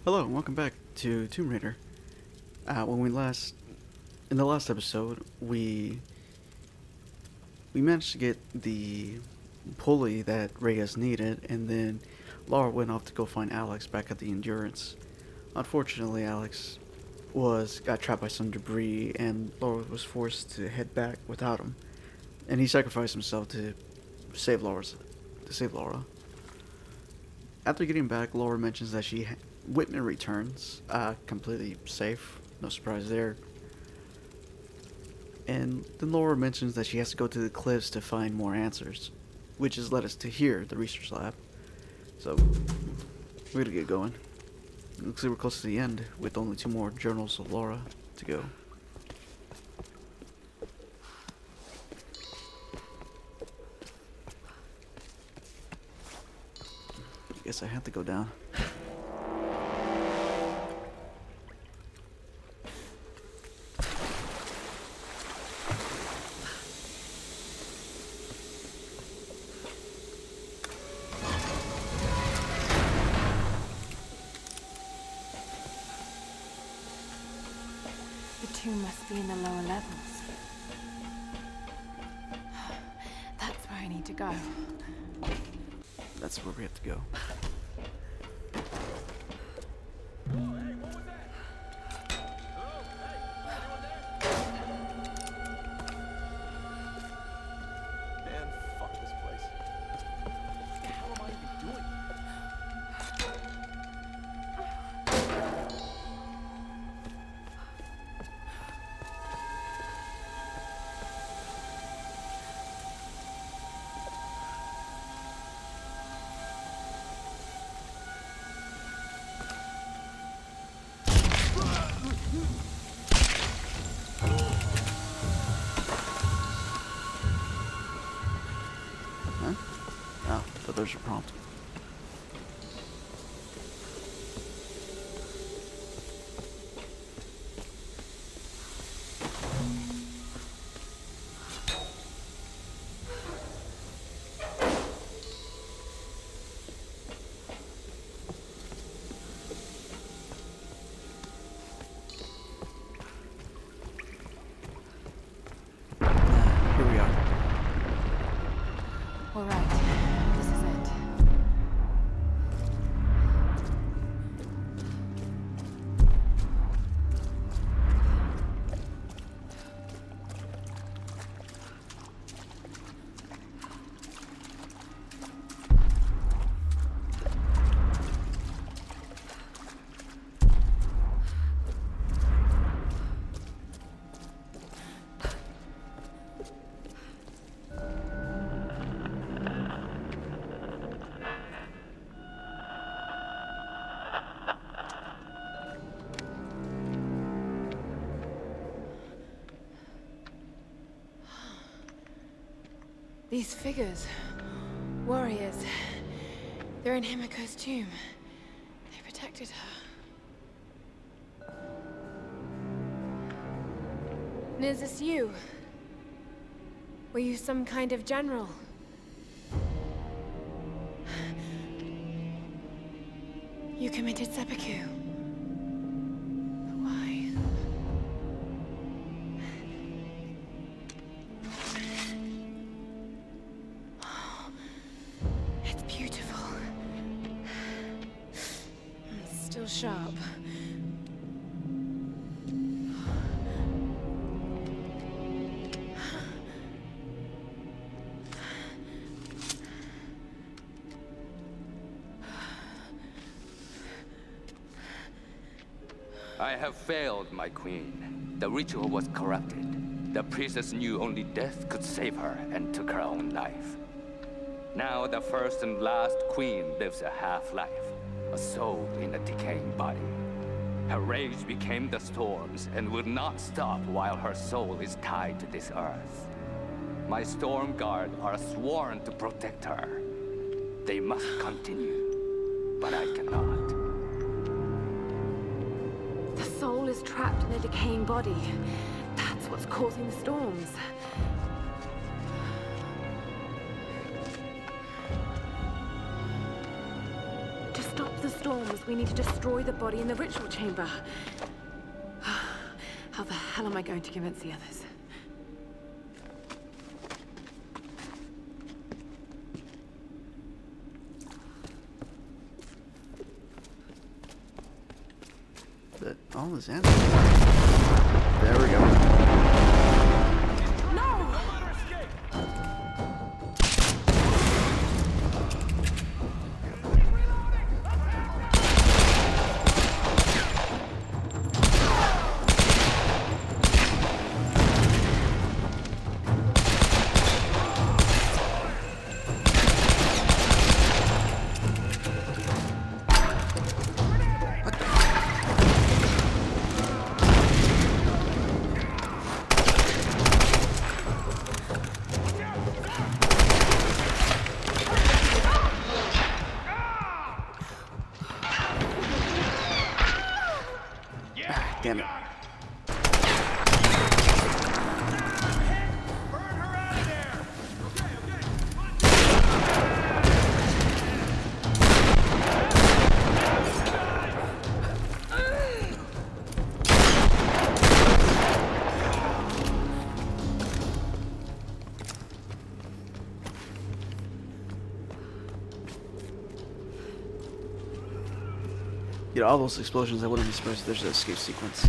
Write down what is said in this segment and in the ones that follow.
Hello, and welcome back to Tomb Raider. In the last episode, we managed to get the pulley that Reyes needed, and then Lara went off to go find Alex back at the Endurance. Unfortunately, Alex got trapped by some debris, and Lara was forced to head back without him. And he sacrificed himself to save Lara. After getting back, Lara mentions that Whitman returns, completely safe. No surprise there. And then Lara mentions that she has to go to the cliffs to find more answers, which has led us to here, the research lab. So, we're gonna get going. Looks like we're close to the end, with only 2 more journals of Lara to go. I guess I have to go down. The tomb must be in the lower levels. That's where I need to go. That's where we have to go. Oh, so there's your prompt. Here we are. All right, this is it. These figures, warriors, they're in Himiko's tomb. They protected her. And is this you? Were you some kind of general? You committed seppuku. But why? It's beautiful. It's still sharp. I have failed, my queen. The ritual was corrupted. The priestess knew only death could save her and took her own life. Now the first and last queen lives a half-life, a soul in a decaying body. Her rage became the storms and will not stop while her soul is tied to this earth. My Stormguard are sworn to protect her. They must continue, but I cannot. The soul is trapped in a decaying body. That's what's causing the storms. Just stop the storms, we need to destroy the body in the ritual chamber. How the hell am I going to convince the others? But all is answered. There we go. Damn it. You know, all those explosions, I wouldn't be surprised if there's an escape sequence.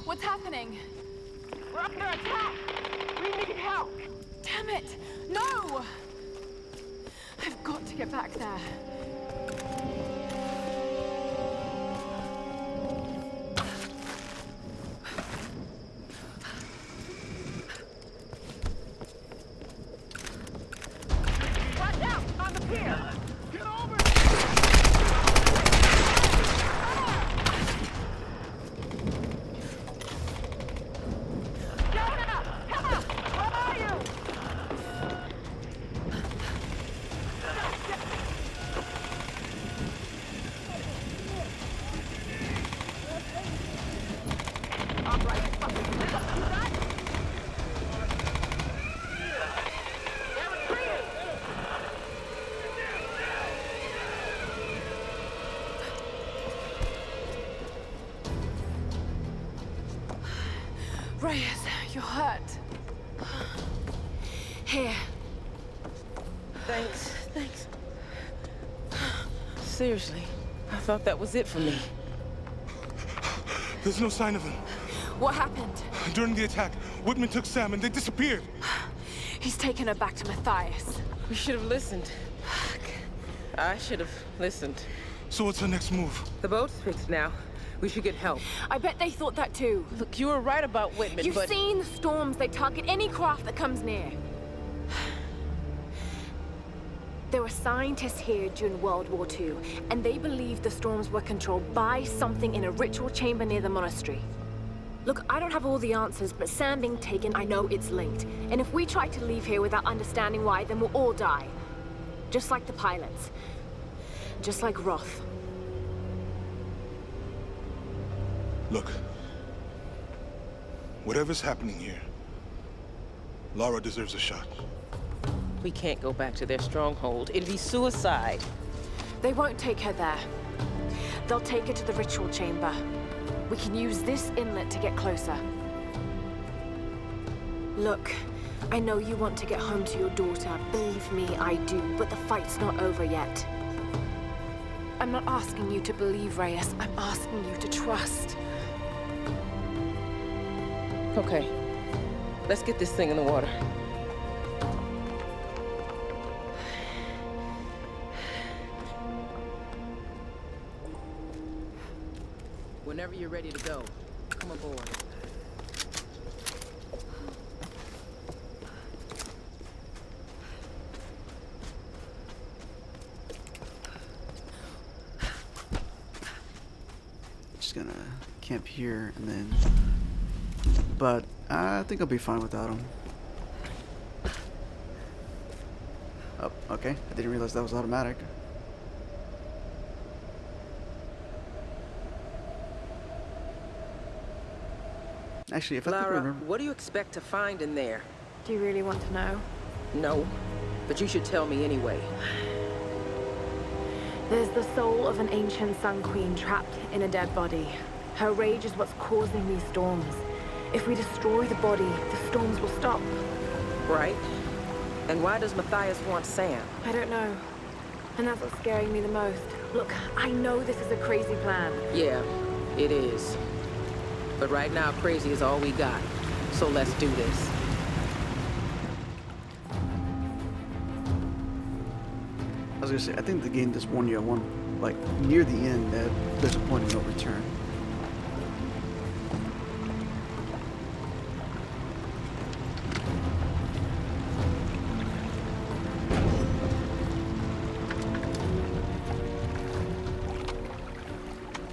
What's happening? We're under attack! We need help! Damn it! No! I've got to get back there. Watch out! On the pier! Get over! Reyes, you're hurt. Here. Thanks. Seriously, I thought that was it for me. There's no sign of him. What happened? During the attack, Whitman took Sam and they disappeared. He's taken her back to Mathias. We should have listened. I should have listened. So what's our next move? The boat's fixed now. We should get help. I bet they thought that too. Look, you were right about Whitman, You've but... seen the storms. They target any craft that comes near. There were scientists here during World War II, and they believed the storms were controlled by something in a ritual chamber near the monastery. Look, I don't have all the answers, but Sam being taken, I know it's linked. And if we try to leave here without understanding why, then we'll all die. Just like the pilots. Just like Roth. Look. Whatever's happening here, Lara deserves a shot. We can't go back to their stronghold. It'd be suicide. They won't take her there. They'll take her to the ritual chamber. We can use this inlet to get closer. Look, I know you want to get home to your daughter. Believe me, I do. But the fight's not over yet. I'm not asking you to believe, Reyes. I'm asking you to trust. Okay. Let's get this thing in the water. Whenever you're ready to go, come aboard. just gonna camp here and then... But I think I'll be fine without him. Oh, okay. I didn't realize that was automatic. Actually, if I think I Lara, remember... what do you expect to find in there? Do you really want to know? No, but you should tell me anyway. There's the soul of an ancient Sun Queen trapped in a dead body. Her rage is what's causing these storms. If we destroy the body, the storms will stop. Right? And why does Mathias want Sam? I don't know. And that's what's scaring me the most. Look, I know this is a crazy plan. Yeah, it is. But right now, crazy is all we got. So let's do this. I was gonna say, I think the game does warn you at one, like, near the end that there's a point of no return.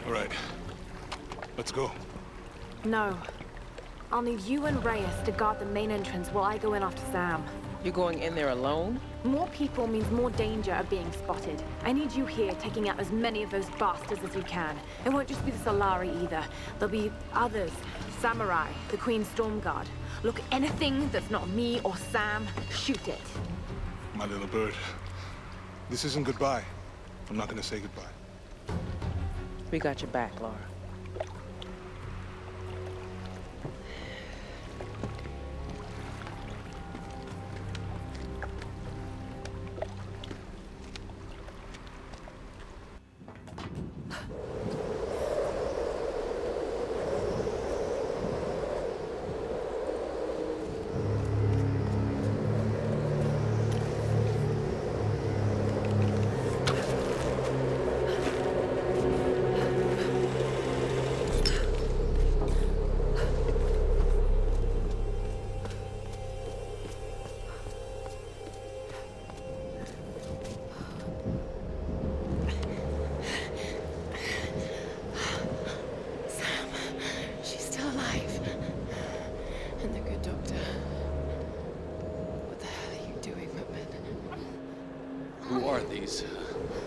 All right. Let's go. No. I'll need you and Reyes to guard the main entrance while I go in after Sam. You're going in there alone? More people means more danger of being spotted. I need you here taking out as many of those bastards as you can. It won't just be the Solari either. There'll be others. Samurai, the Queen's Stormguard. Look, anything that's not me or Sam, shoot it. My little bird. This isn't goodbye. I'm not gonna say goodbye. We got your back, Lara.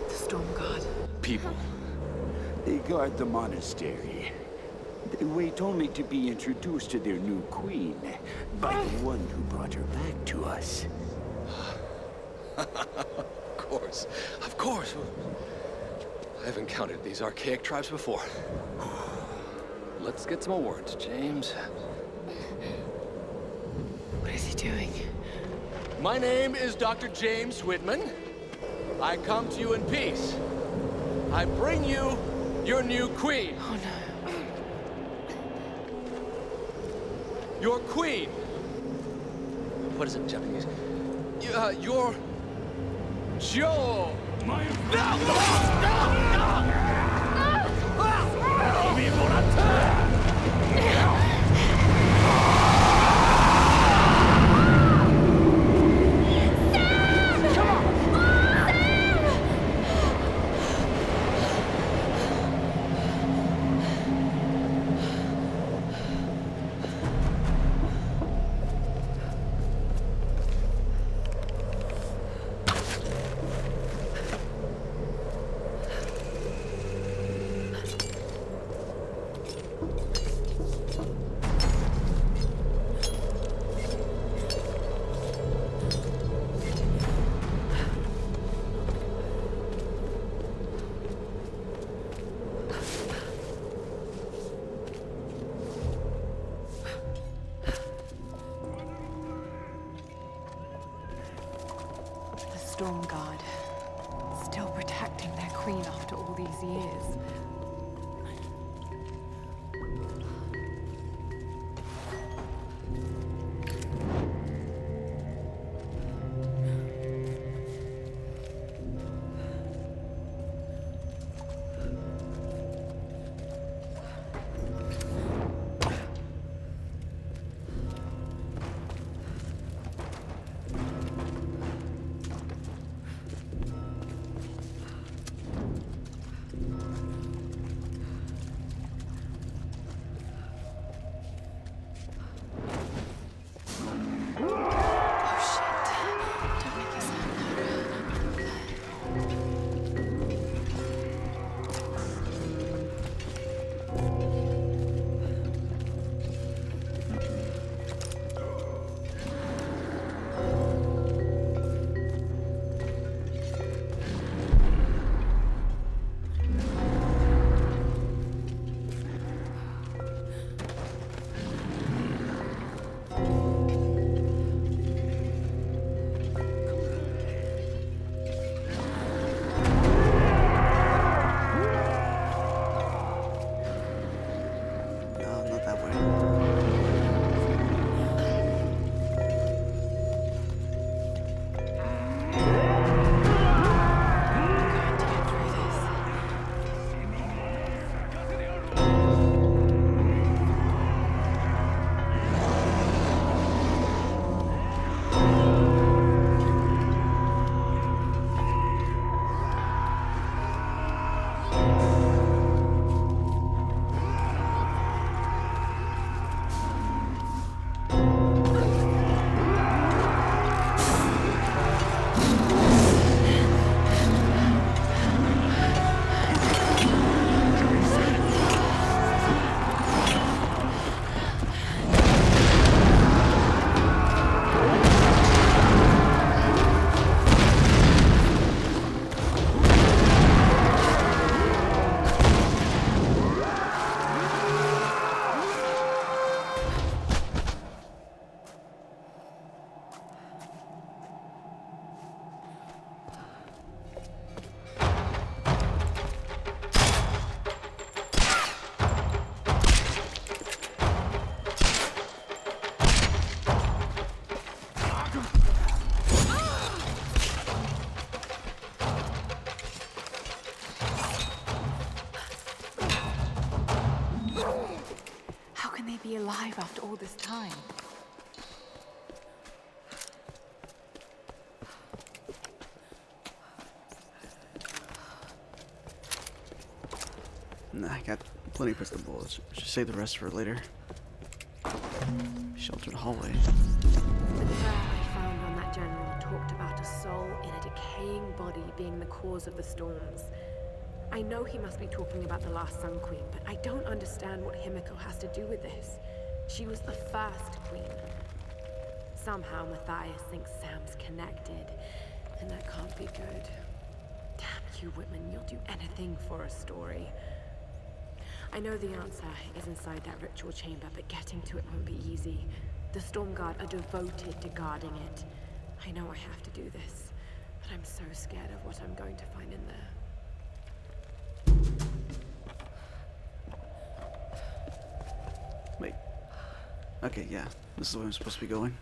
The Stormguard. People. They guard the monastery. They wait only to be introduced to their new queen by the one who brought her back to us. Of course. I've encountered these archaic tribes before. Let's get some more words, James. What is he doing? My name is Dr. James Whitman. I come to you in peace. I bring you your new queen. Oh no. Your queen. What is it in Japanese? Your... Joe. My... Stormguard. Still protecting their queen after all these years. after all this time. Nah, I got plenty of pistol bullets. Should save the rest for later. Sheltered hallway. The prayer I found on that general talked about a soul in a decaying body being the cause of the storms. I know he must be talking about the last Sun Queen, but I don't understand what Himiko has to do with this. She was the first queen. Somehow Mathias thinks Sam's connected, and that can't be good. Damn you, Whitman, you'll do anything for a story. I know the answer is inside that ritual chamber, but getting to it won't be easy. The Stormguard are devoted to guarding it. I know I have to do this, but I'm so scared of what I'm going to find in there. Wait. Okay, yeah. This is where I'm supposed to be going.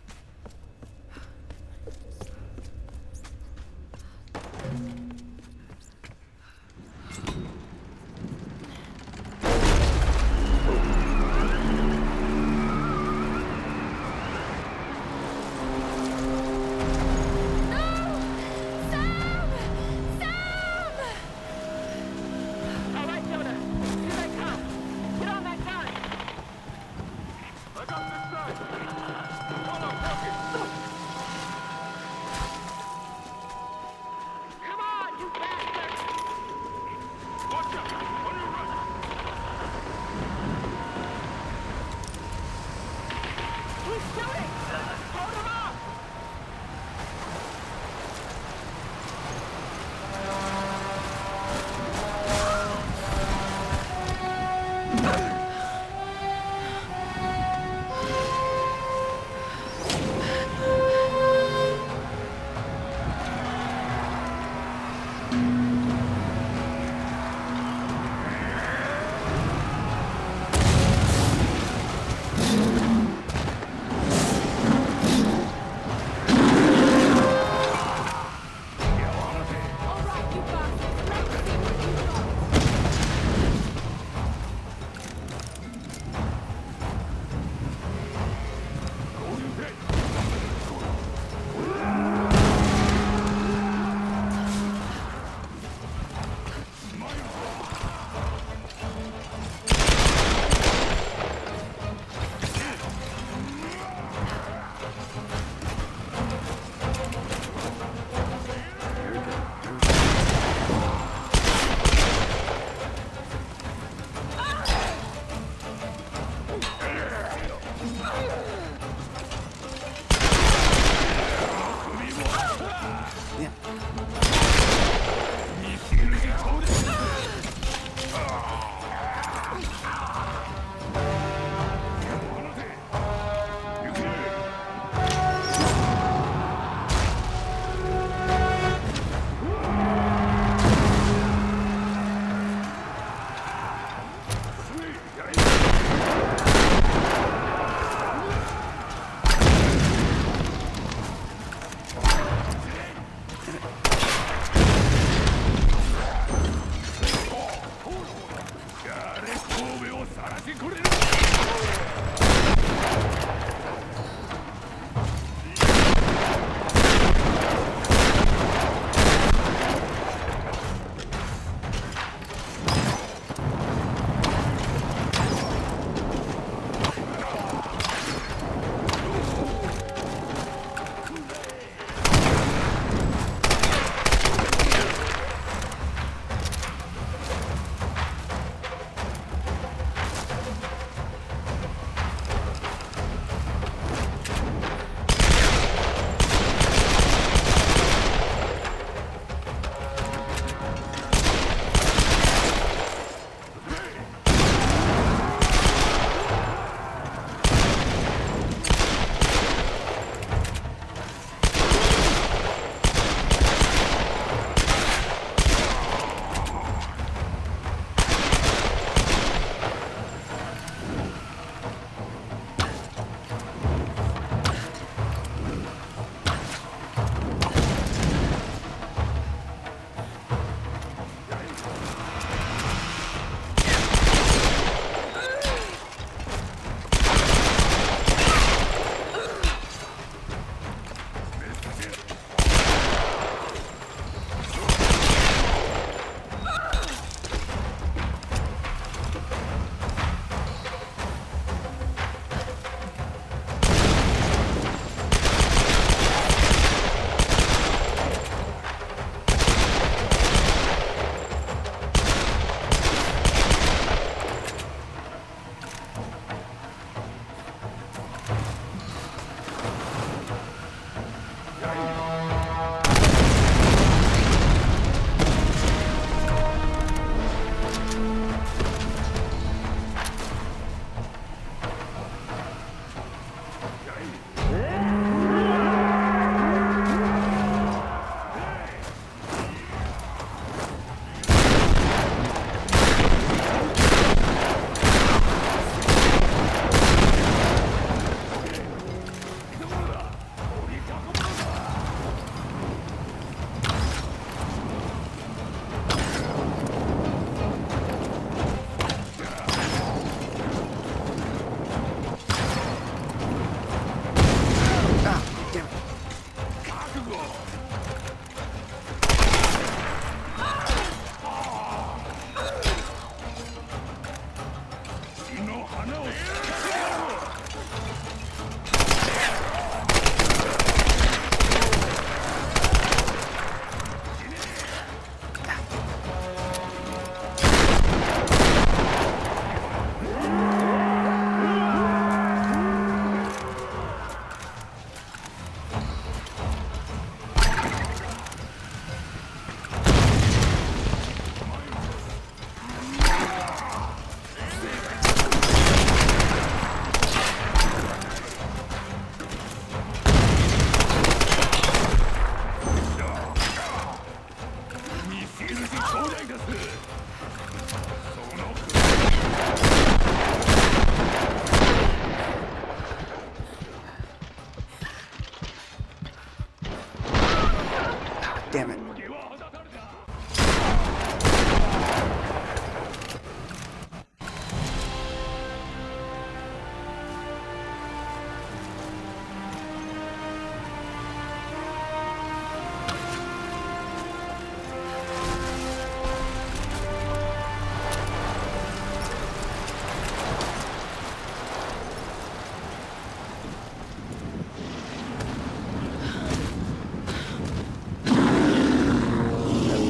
Damn it.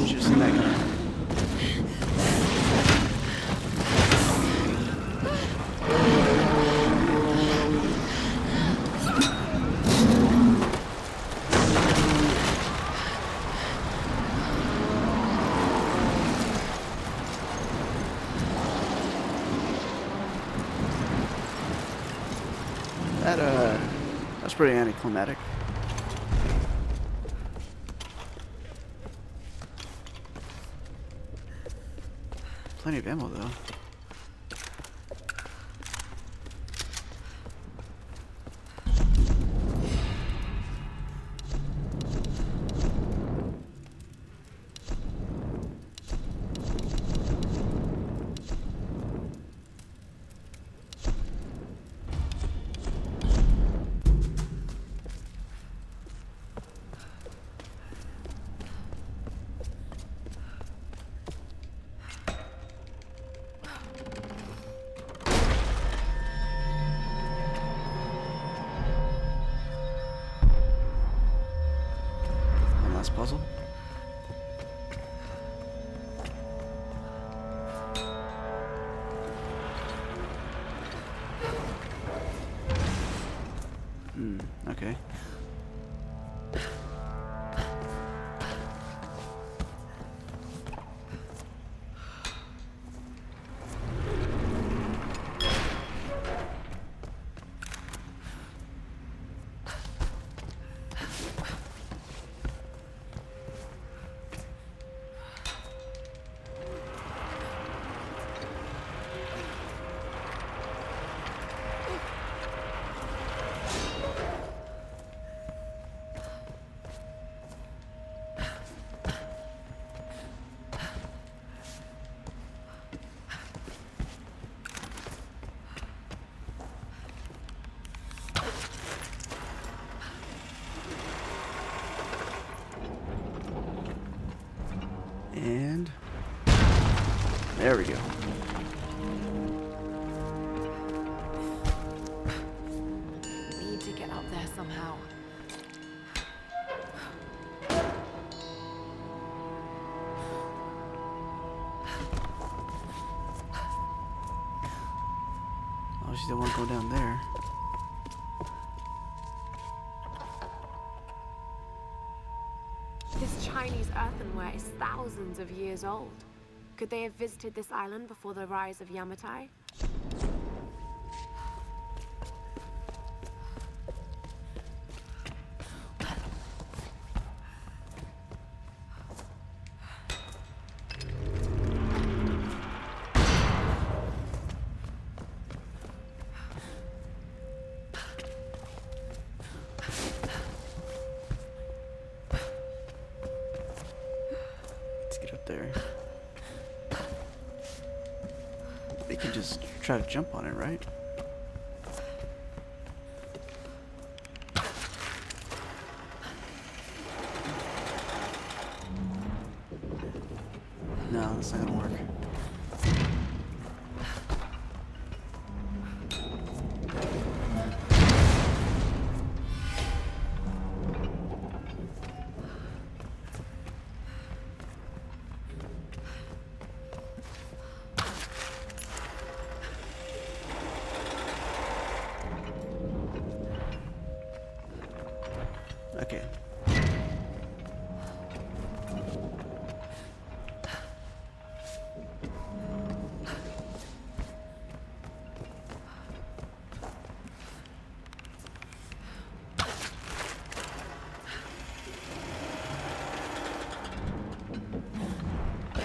Just in that guy. That's pretty anticlimactic. Plenty of ammo though. Last puzzle. Okay. And there we go. Need to get up there somehow. Oh, she don't want to go down there. This Chinese earthenware is thousands of years old. Could they have visited this island before the rise of Yamatai? Let's get up there. They can just try to jump on it, right? No, that's not gonna work. Okay.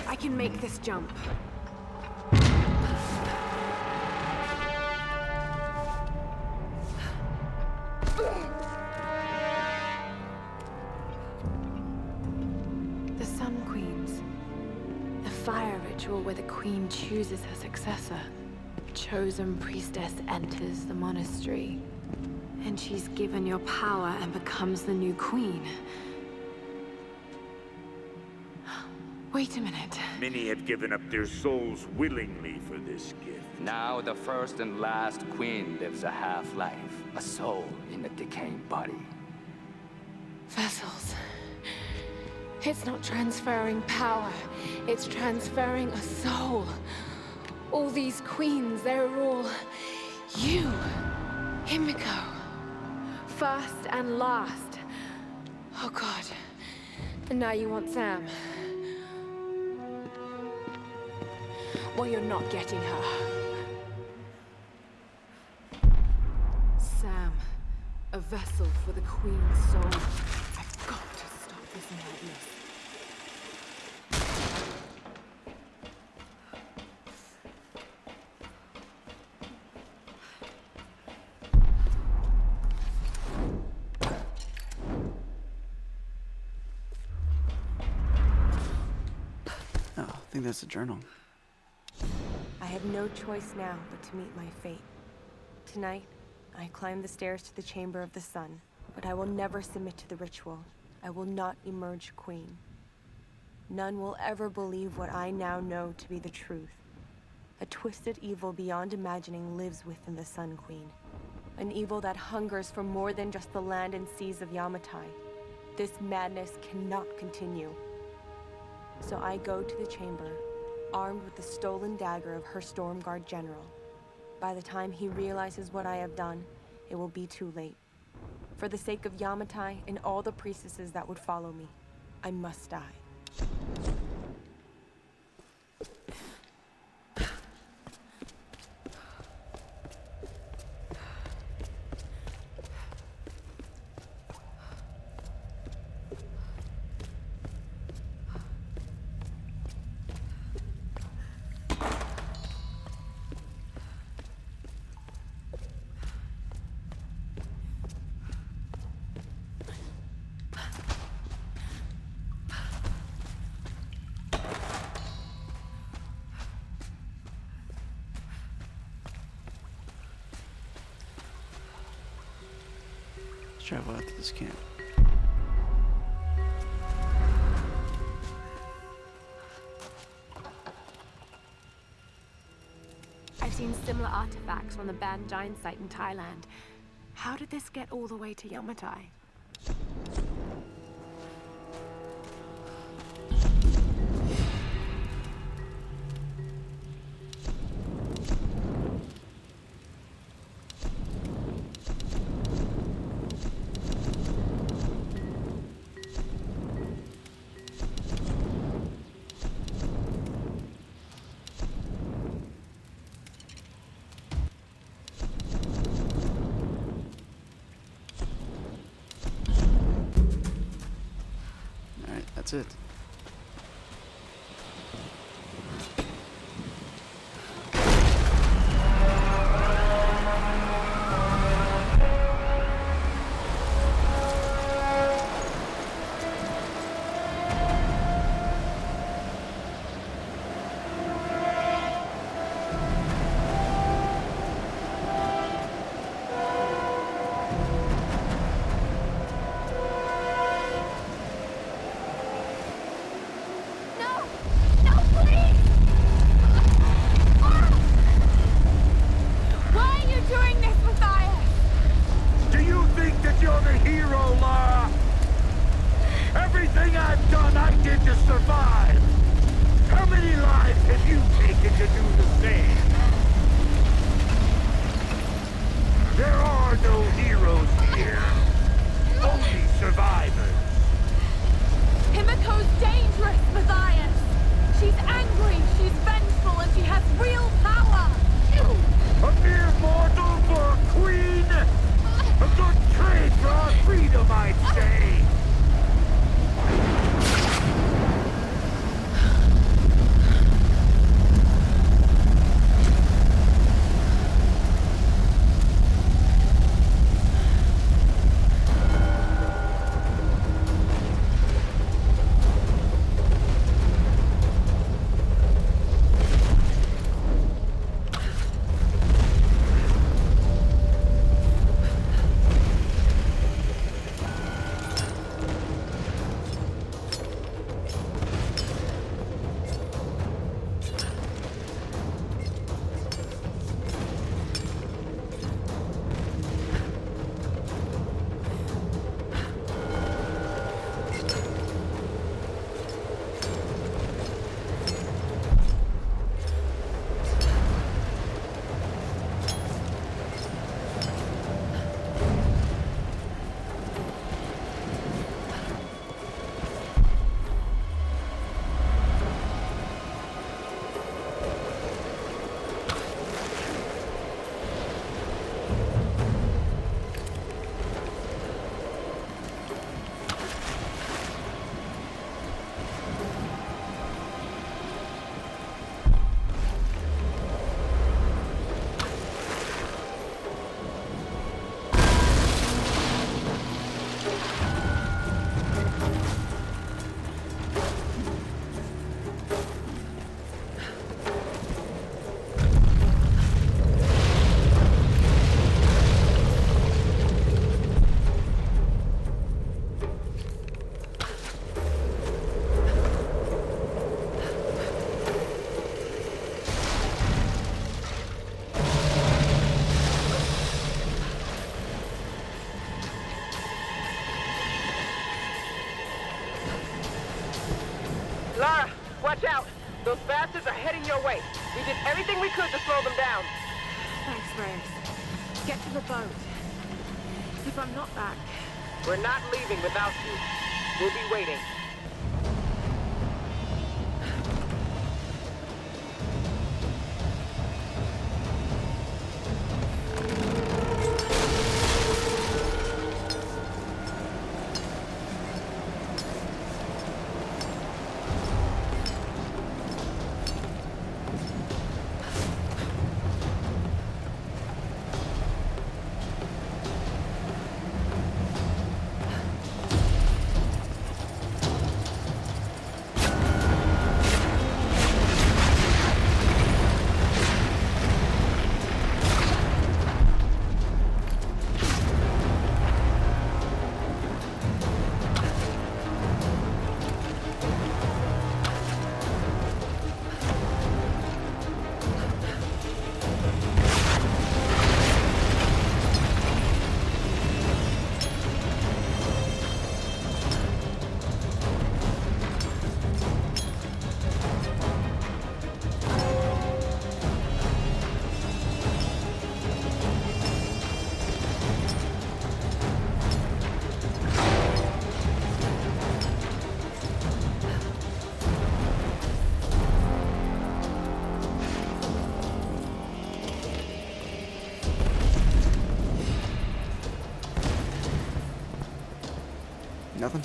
I can make this jump. The Sun Queens. The fire ritual where the queen chooses her successor. Chosen priestess enters the monastery. And she's given your power and becomes the new queen. Wait a minute. Many have given up their souls willingly for this gift. Now the first and last queen lives a half-life, a soul in a decaying body. Vessels. It's not transferring power. It's transferring a soul. All these queens, they're all you. Himiko. First and last. Oh God. And now you want Sam. Well, you're not getting her. Sam, a vessel for the Queen's soul. I've got to stop this madness. Oh, I think that's a journal. I have no choice now but to meet my fate. Tonight, I climb the stairs to the Chamber of the Sun, but I will never submit to the ritual. I will not emerge queen. None will ever believe what I now know to be the truth. A twisted evil beyond imagining lives within the Sun Queen. An evil that hungers for more than just the land and seas of Yamatai. This madness cannot continue. So I go to the chamber, armed with the stolen dagger of her Stormguard general. By the time he realizes what I have done, it will be too late. For the sake of Yamatai and all the priestesses that would follow me, I must die. Let's travel out to this camp. I've seen similar artifacts on the Ban Giant site in Thailand. How did this get all the way to Yamatai? that's it. Himiko's dangerous, Mathias! She's angry, she's vengeful, and she has real power! A mere mortal for a queen? A good trade for our freedom, I'd say! Lara, watch out! Those bastards are heading your way. We did everything we could to slow them down. Thanks, Reyes. Get to the boat. If I'm not back... We're not leaving without you. We'll be waiting. Nothing?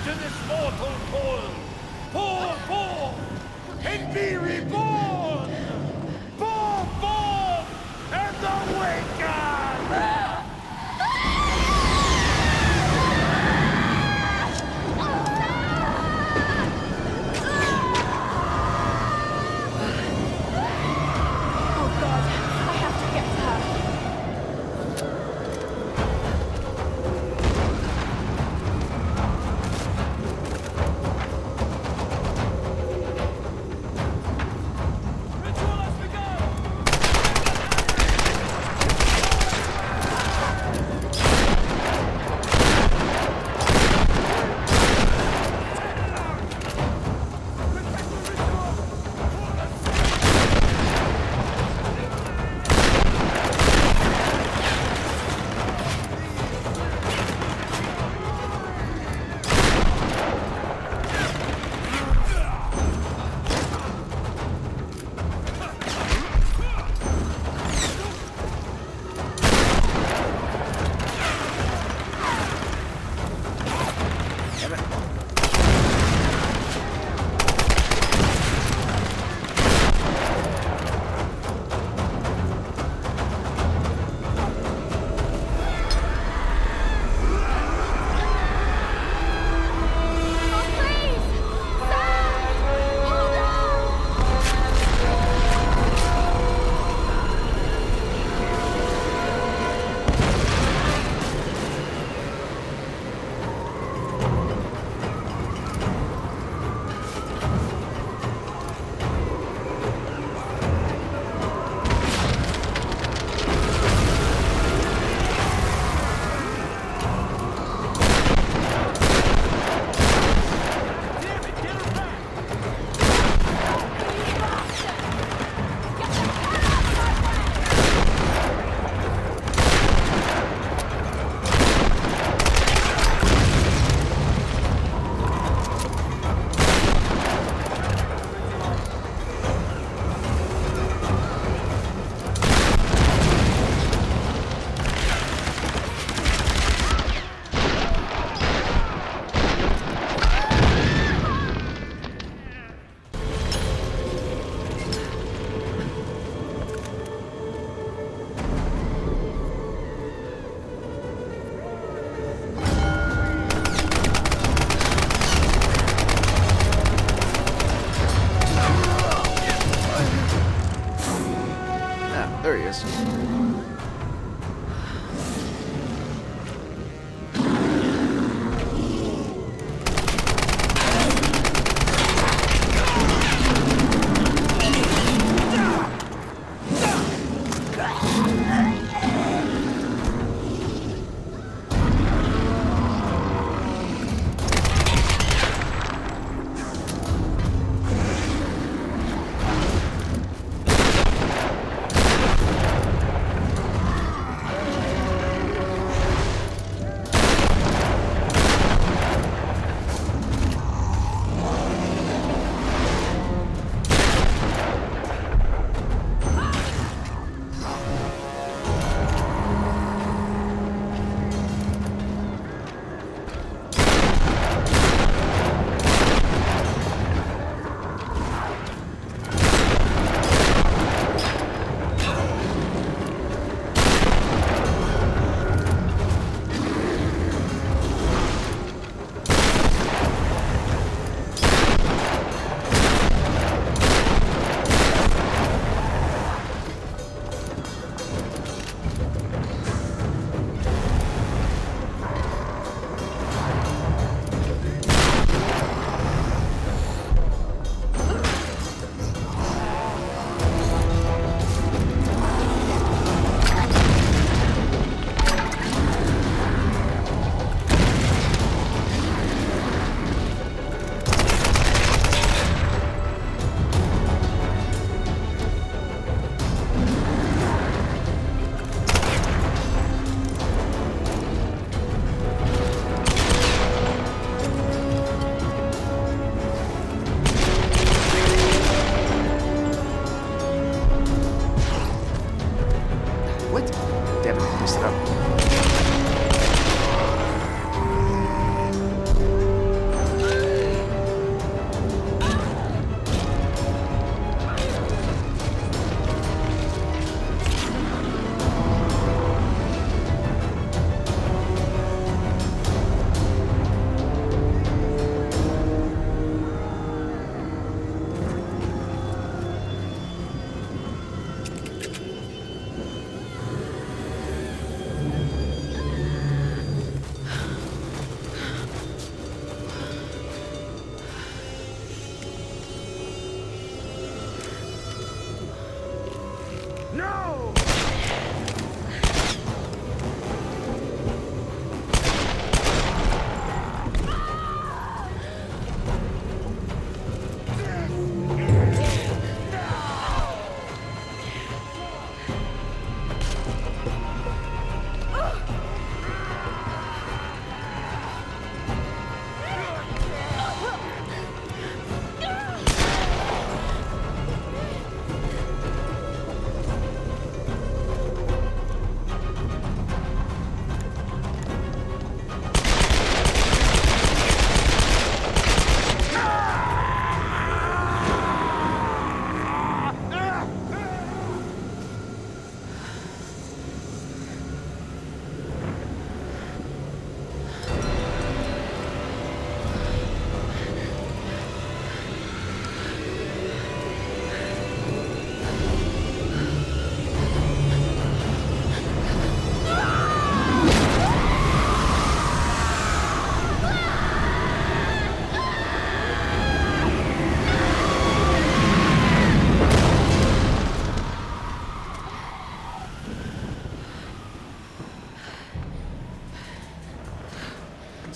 to this mortal coil! Pour forth and be reborn! Pour forth and awaken! Oh God, I have to get to her. Ritual as we go!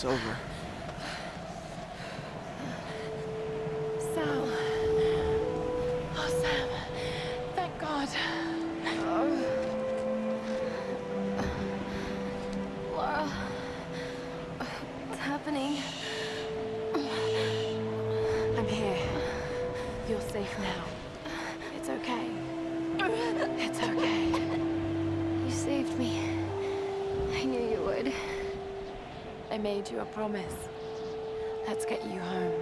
It's over. Sal. Oh, Sam. Thank God. Oh. Lara. What's happening? I'm here. You're safe now. It's okay. It's okay. You saved me. I knew you would. I made you a promise. Let's get you home.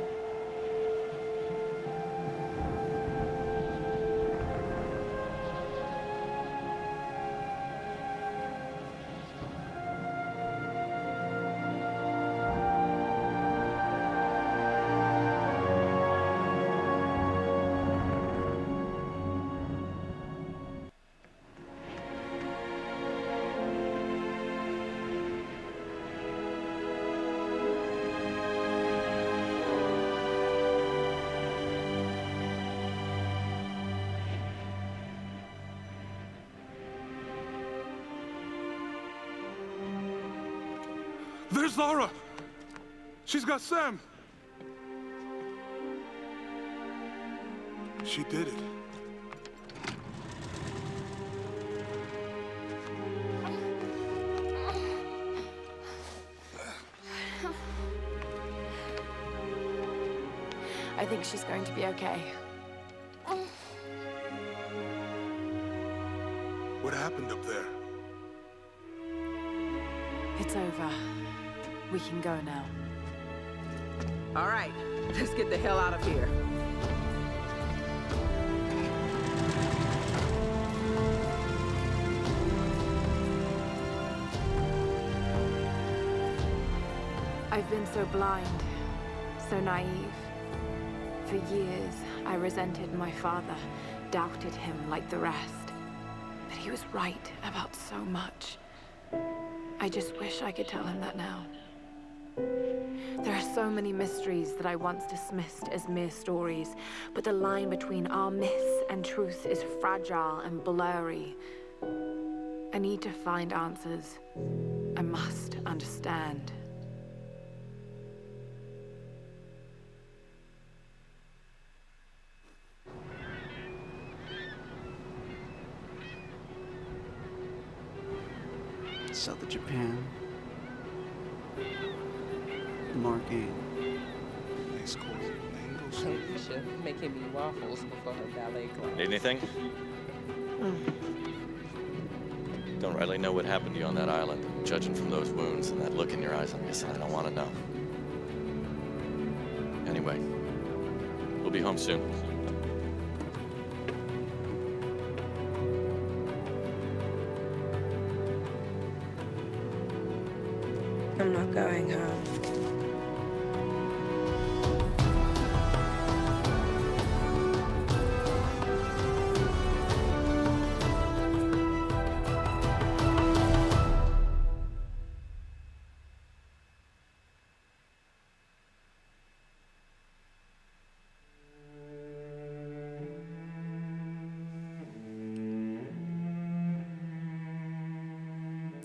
There's Lara! She's got Sam! She did it. I think she's going to be okay. What happened up there? It's over. We can go now. All right, let's get the hell out of here. I've been so blind, so naive. For years, I resented my father, doubted him like the rest. But he was right about so much. I just wish I could tell him that now. There are so many mysteries that I once dismissed as mere stories, but the line between our myths and truth is fragile and blurry. I need to find answers. I must understand. South of Japan. Marking. Nice cozy mangoes. Alicia making me waffles before her ballet class. Need anything? Don't rightly know what happened to you on that island. Judging from those wounds and that look in your eyes, I'm guessing I don't want to know. Anyway, we'll be home soon. I'm not going home.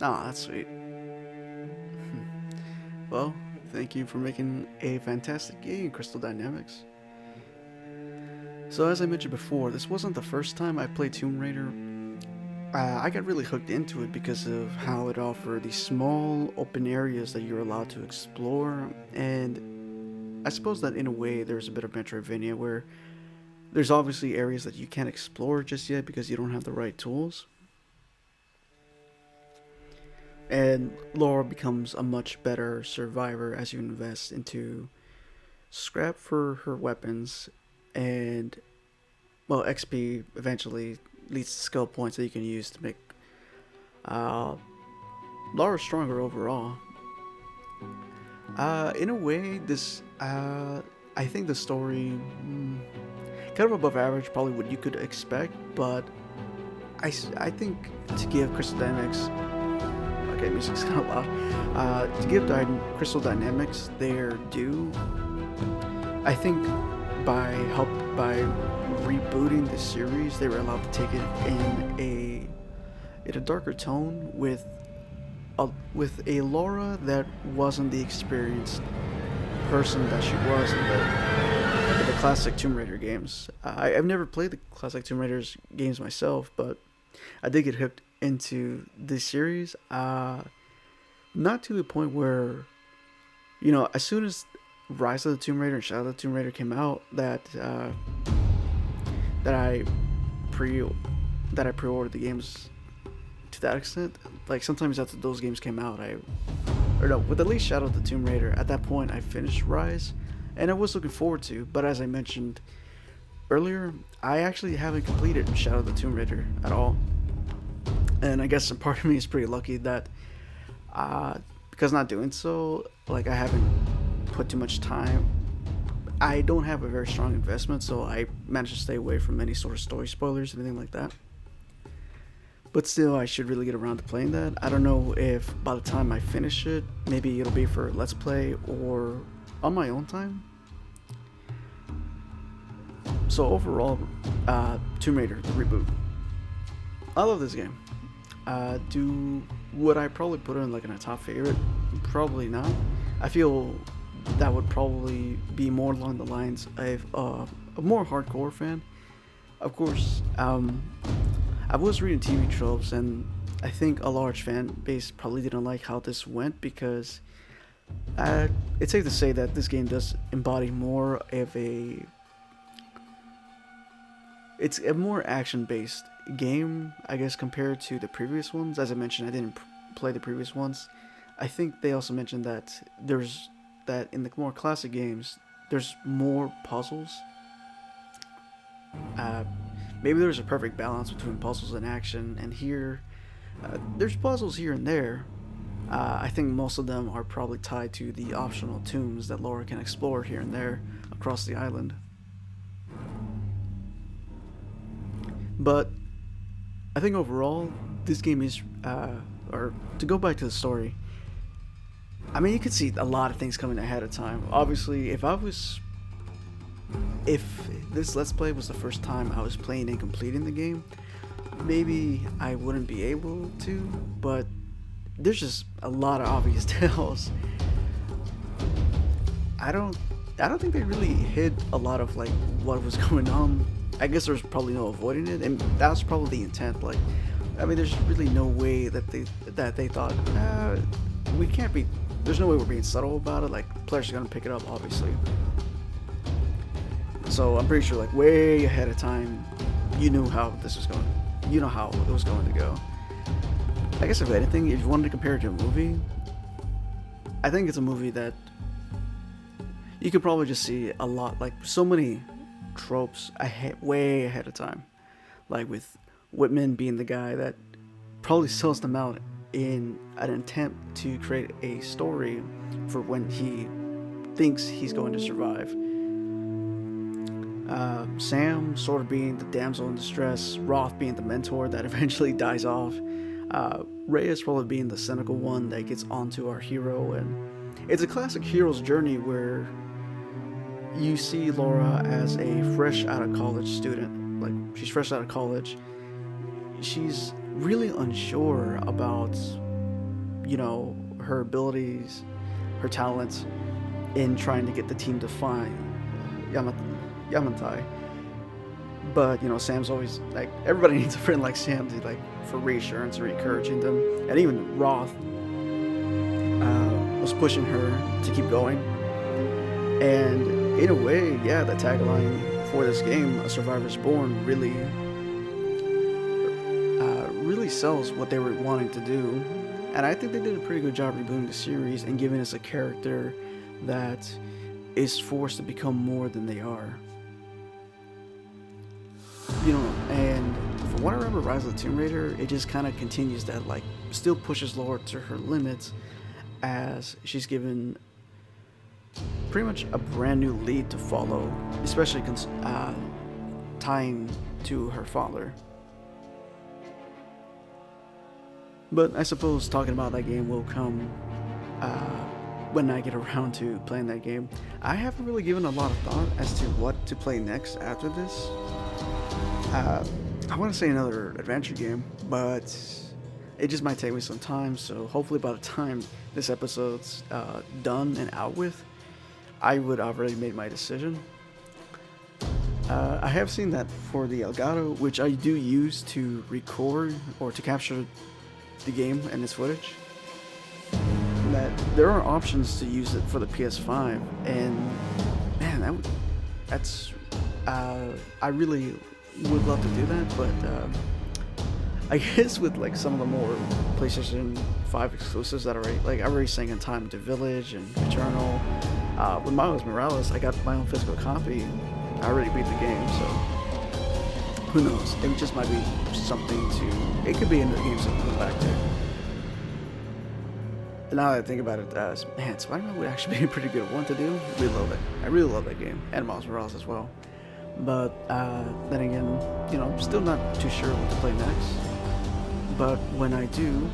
Ah, that's sweet. Well, thank you for making a fantastic game, Crystal Dynamics. So as I mentioned before, this wasn't the first time I played Tomb Raider. I got really hooked into it because of how it offered these small open areas that you're allowed to explore, and I suppose that in a way there's a bit of Metroidvania where there's obviously areas that you can't explore just yet because you don't have the right tools. And Lara becomes a much better survivor as you invest into scrap for her weapons, and, well, XP eventually leads to skill points that you can use to make Lara stronger overall. In a way, this, I think the story, kind of above average, probably what you could expect, but I think to give Crystal Dynamics, okay, music's kind of loud, to give Crystal Dynamics their due, I think by rebooting the series, they were allowed to take it in a darker tone with with a Lara that wasn't the experienced person that she was in the classic Tomb Raider games. I've never played the classic Tomb Raiders games myself, but I did get hooked into this series. Not to the point where, you know, as soon as Rise of the Tomb Raider and Shadow of the Tomb Raider came out, that I pre-ordered the games to that extent. Like sometimes after those games came out, with at least Shadow of the Tomb Raider, at that point I finished Rise, and I was looking forward to. But as I mentioned earlier, I actually haven't completed Shadow of the Tomb Raider at all, and I guess a part of me is pretty lucky that because not doing so, like I haven't put too much time. I don't have a very strong investment, so I managed to stay away from any sort of story spoilers, anything like that. But still, I should really get around to playing that. I don't know if by the time I finish it, maybe it'll be for Let's Play or on my own time. So overall, Tomb Raider, the reboot. I love this game. Would I probably put it in like in a top favorite? Probably not. I feel that would probably be more along the lines of a more hardcore fan. Of course, I was reading TV tropes, and I think a large fan base probably didn't like how this went, because it's safe to say that this game does embody more of it's a more action-based game, I guess, compared to the previous ones. As I mentioned, I didn't play the previous ones. I think they also mentioned that in the more classic games, there's more puzzles. Maybe there's a perfect balance between puzzles and action, and here, there's puzzles here and there. I think most of them are probably tied to the optional tombs that Lara can explore here and there across the island. But I think overall, this game is, or to go back to the story, I mean, you could see a lot of things coming ahead of time. Obviously, if this Let's Play was the first time I was playing and completing the game, maybe I wouldn't be able to, but there's just a lot of obvious tells. I don't think they really hid a lot of like what was going on. I guess there's probably no avoiding it, and that's probably the intent. Like, I mean, there's really no way that they thought we can't be. There's no way we're being subtle about it. Like, players are gonna pick it up, obviously. So I'm pretty sure, like, way ahead of time, you knew how this was going. You know how it was going to go. I guess if anything, if you wanted to compare it to a movie, I think it's a movie that you could probably just see a lot, like so many tropes way ahead of time. Like with Whitman being the guy that probably sells them out in an attempt to create a story for when he thinks he's going to survive. Sam sort of being the damsel in distress, Roth being the mentor that eventually dies off, Reyes probably being the cynical one that gets onto our hero. And it's a classic hero's journey where you see Lara as a fresh out of college student. Like, she's fresh out of college. She's really unsure about, you know, her abilities, her talents in trying to get the team to find Yamatai. But, you know, Sam's always, like, everybody needs a friend like Sam to, like, for reassurance or encouraging them. And even Roth was pushing her to keep going. And in a way, yeah, the tagline for this game, A Survivor's Born, really sells what they were wanting to do. And I think they did a pretty good job rebooting the series and giving us a character that is forced to become more than they are. You know, and from what I remember, Rise of the Tomb Raider, it just kind of continues that, like, still pushes Lara to her limits as she's given pretty much a brand new lead to follow, especially tying to her father. But I suppose talking about that game will come when I get around to playing that game. I haven't really given a lot of thought as to what to play next after this. I want to say another adventure game, but it just might take me some time, so hopefully by the time this episode's done and out with, I would have already made my decision. I have seen that for the Elgato, which I do use to record or to capture the game and its footage, that there are options to use it for the PS5, and man, I really would love to do that, but I guess with like some of the more PlayStation 5 exclusives that are I already sank in time to Village and Returnal. With Miles Morales, I got my own physical copy. I already beat the game, so who knows? It just might be something to. It could be in the games that we go back to. And now that I think about it, man, Spider-Man would actually be a pretty good one to do. I really love it. I really love that game, and Miles Morales as well. But then again, you know, I'm still not too sure what to play next. But when I do,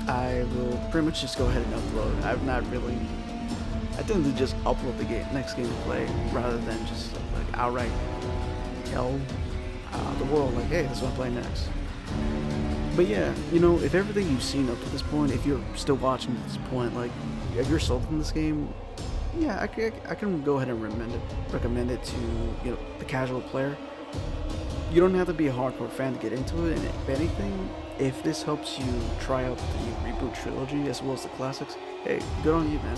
I will pretty much just go ahead and upload. I'm not really. I tend to just upload the next game to play rather than just like outright tell the world like, hey, this is what I'm playing next. But yeah, you know, if everything you've seen up to this point, if you're still watching to this point, like if you're sold on this game, yeah, I can go ahead and recommend it to, you know, the casual player. You don't have to be a hardcore fan to get into it, and if anything, if this helps you try out the reboot trilogy as well as the classics, hey, good on you, man.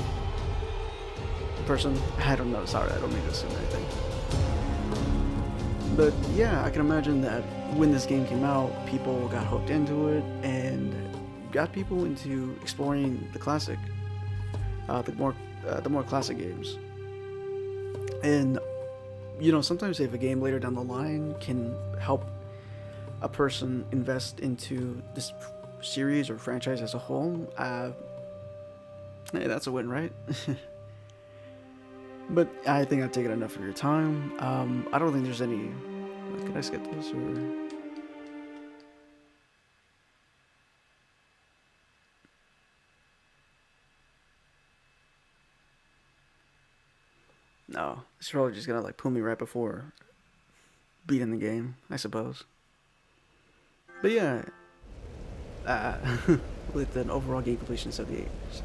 Person, I don't know, sorry, I don't mean to assume anything. But yeah, I can imagine that when this game came out, people got hooked into it and got people into exploring the classic, the more classic games. And you know, sometimes if a game later down the line can help a person invest into this series or franchise as a whole, hey, that's a win, right? But I think I've taken enough of your time. I don't think there's any. Can I skip this or? No, it's probably just gonna like pull me right before beating the game, I suppose. But yeah, with an overall game completion of 78 years.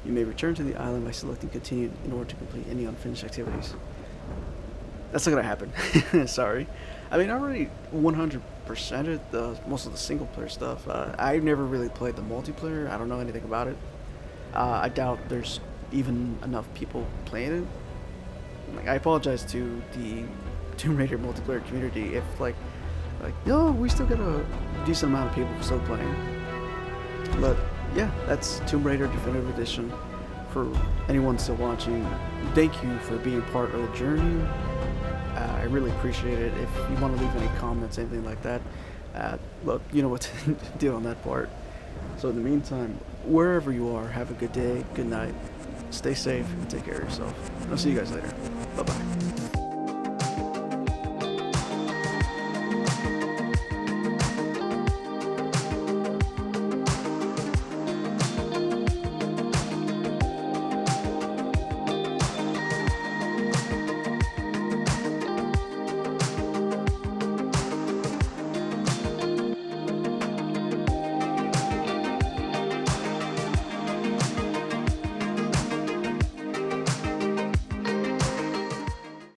You may return to the island by selecting continue in order to complete any unfinished activities. That's not gonna happen. Sorry. I mean, I already 100%ed most of the single player stuff. I never really played the multiplayer. I don't know anything about it. I doubt there's even enough people playing it. Like, I apologize to the Tomb Raider multiplayer community if no, we still got a decent amount of people still playing. But yeah, that's Tomb Raider Definitive Edition. For anyone still watching, thank you for being part of the journey. I really appreciate it. If you want to leave any comments, anything like that, look, you know what to do on that part. So in the meantime, wherever you are, have a good day, good night, stay safe, and take care of yourself. I'll see you guys later. Bye-bye.